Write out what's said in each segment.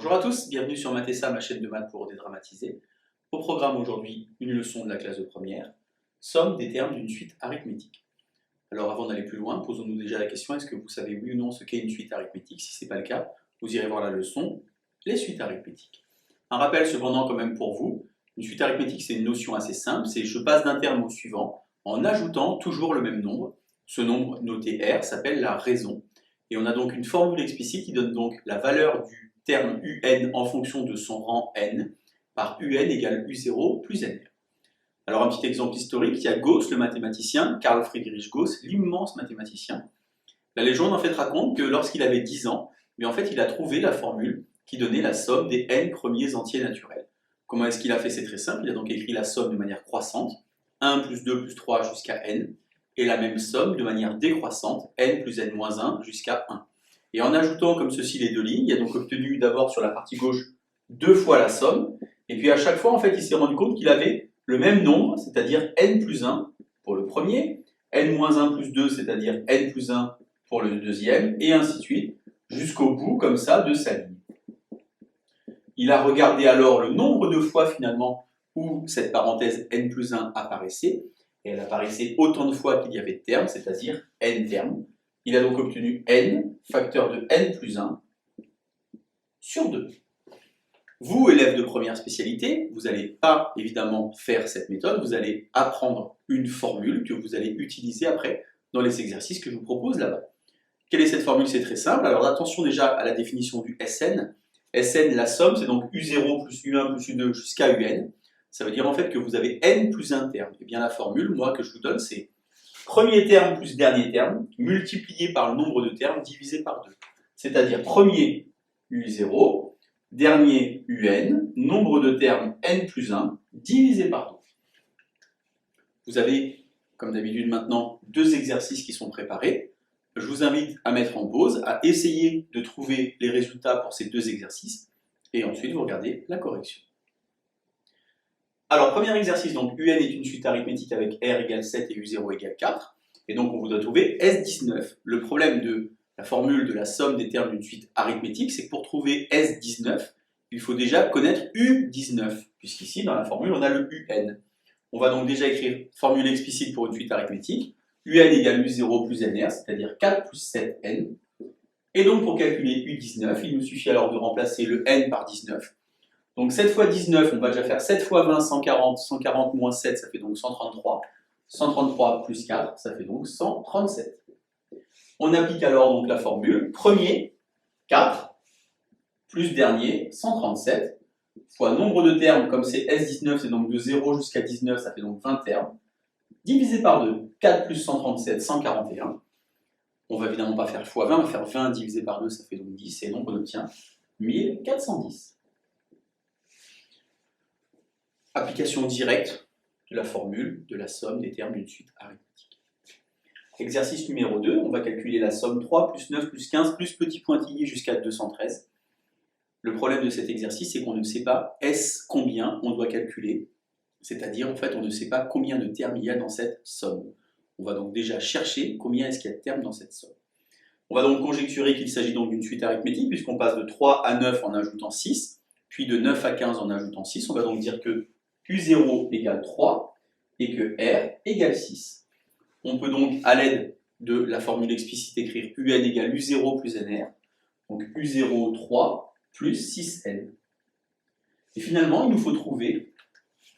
Bonjour à tous, bienvenue sur Mathessa, ma chaîne de maths pour dédramatiser. Au programme aujourd'hui, une leçon de la classe de première, somme des termes d'une suite arithmétique. Alors avant d'aller plus loin, posons-nous déjà la question, est-ce que vous savez oui ou non ce qu'est une suite arithmétique? Si ce n'est pas le cas, vous irez voir la leçon, les suites arithmétiques. Un rappel cependant quand même pour vous, une suite arithmétique c'est une notion assez simple, c'est je passe d'un terme au suivant en ajoutant toujours le même nombre. Ce nombre noté R s'appelle la raison. Et on a donc une formule explicite qui donne donc la valeur du terme UN en fonction de son rang n par UN égale U0 plus NR. Alors un petit exemple historique, il y a Gauss, le mathématicien, Carl Friedrich Gauss, l'immense mathématicien. La légende en fait raconte que lorsqu'il avait 10 ans, mais en fait il a trouvé la formule qui donnait la somme des n premiers entiers naturels. Comment est-ce qu'il a fait? C'est très simple, il a donc écrit la somme de manière croissante, 1 plus 2 plus 3 jusqu'à n, et la même somme de manière décroissante, n plus n moins 1 jusqu'à 1. Et en ajoutant comme ceci les deux lignes, il a donc obtenu d'abord sur la partie gauche 2 fois la somme, et puis à chaque fois en fait il s'est rendu compte qu'il avait le même nombre, c'est-à-dire n plus 1 pour le premier, n moins 1 plus 2, c'est-à-dire n plus 1 pour le deuxième, et ainsi de suite, jusqu'au bout comme ça de sa ligne. Il a regardé alors le nombre de fois finalement où cette parenthèse n plus 1 apparaissait, et elle apparaissait autant de fois qu'il y avait de termes, c'est-à-dire n termes. Il a donc obtenu n, facteur de n plus 1, sur 2. Vous, élèves de première spécialité, vous n'allez pas évidemment faire cette méthode, vous allez apprendre une formule que vous allez utiliser après dans les exercices que je vous propose là-bas. Quelle est cette formule? C'est très simple. Alors attention déjà à la définition du Sn. Sn, la somme, c'est donc U0 plus U1 plus U2 jusqu'à UN. Ça veut dire en fait que vous avez n plus un terme. Et bien la formule, moi, que je vous donne, c'est premier terme plus dernier terme, multiplié par le nombre de termes divisé par 2. C'est-à-dire premier U0, dernier UN, nombre de termes n plus 1, divisé par 2. Vous avez, comme d'habitude maintenant, deux exercices qui sont préparés. Je vous invite à mettre en pause, à essayer de trouver les résultats pour ces deux exercices, et ensuite vous regardez la correction. Alors, premier exercice, donc UN est une suite arithmétique avec R égale 7 et U0 égale 4, et donc on voudrait trouver S19. Le problème de la formule de la somme des termes d'une suite arithmétique, c'est que pour trouver S19, il faut déjà connaître U19, puisqu'ici, dans la formule, on a le UN. On va donc déjà écrire formule explicite pour une suite arithmétique, UN égale U0 plus NR, c'est-à-dire 4 plus 7N. Et donc pour calculer U19, il nous suffit alors de remplacer le N par 19. Donc 7 fois 19, on va déjà faire 7 fois 20, 140, 140 moins 7, ça fait donc 133. 133 plus 4, ça fait donc 137. On applique alors donc la formule, premier, 4, plus dernier, 137, fois nombre de termes, comme c'est S19, c'est donc de 0 jusqu'à 19, ça fait donc 20 termes, divisé par 2, 4 plus 137, 141. On va évidemment pas faire x 20, on va faire 20 divisé par 2, ça fait donc 10, et donc on obtient 1410. Application directe de la formule de la somme des termes d'une suite arithmétique. Exercice numéro 2, on va calculer la somme 3 plus 9 plus 15 plus petit pointillé jusqu'à 213. Le problème de cet exercice, c'est qu'on ne sait pas est-ce combien on doit calculer, c'est-à-dire en fait on ne sait pas combien de termes il y a dans cette somme. On va donc déjà chercher combien est-ce qu'il y a de termes dans cette somme. On va donc conjecturer qu'il s'agit donc d'une suite arithmétique puisqu'on passe de 3 à 9 en ajoutant 6, puis de 9 à 15 en ajoutant 6. On va donc dire que U0 égale 3 et que R égale 6. On peut donc à l'aide de la formule explicite écrire UN égale U0 plus NR, donc U0 3 plus 6N. Et finalement, il nous faut trouver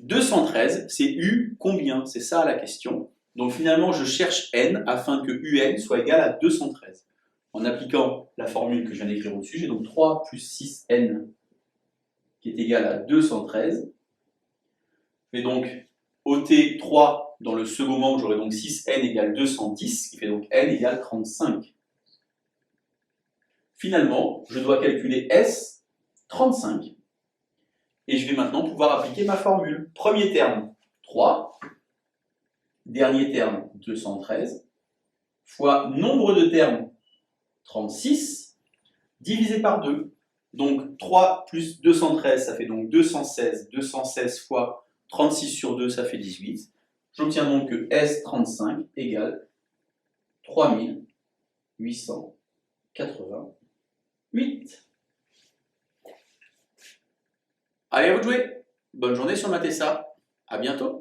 213, c'est U combien? C'est ça la question. Donc finalement, je cherche N afin que UN soit égal à 213. En appliquant la formule que je viens d'écrire au-dessus, j'ai donc 3 plus 6N qui est égal à 213. Je vais donc ôter 3 dans le second membre, j'aurai donc 6N égale 210, qui fait donc N égale 35. Finalement, je dois calculer S, 35. Et je vais maintenant pouvoir appliquer ma formule. Premier terme, 3. Dernier terme, 213. Fois nombre de termes, 36. Divisé par 2. Donc 3 plus 213, ça fait donc 216. 216 fois 36 sur 2, ça fait 18. J'obtiens donc que S35 égale 3888. Allez, à vous de jouer. Bonne journée sur Matessa. À bientôt.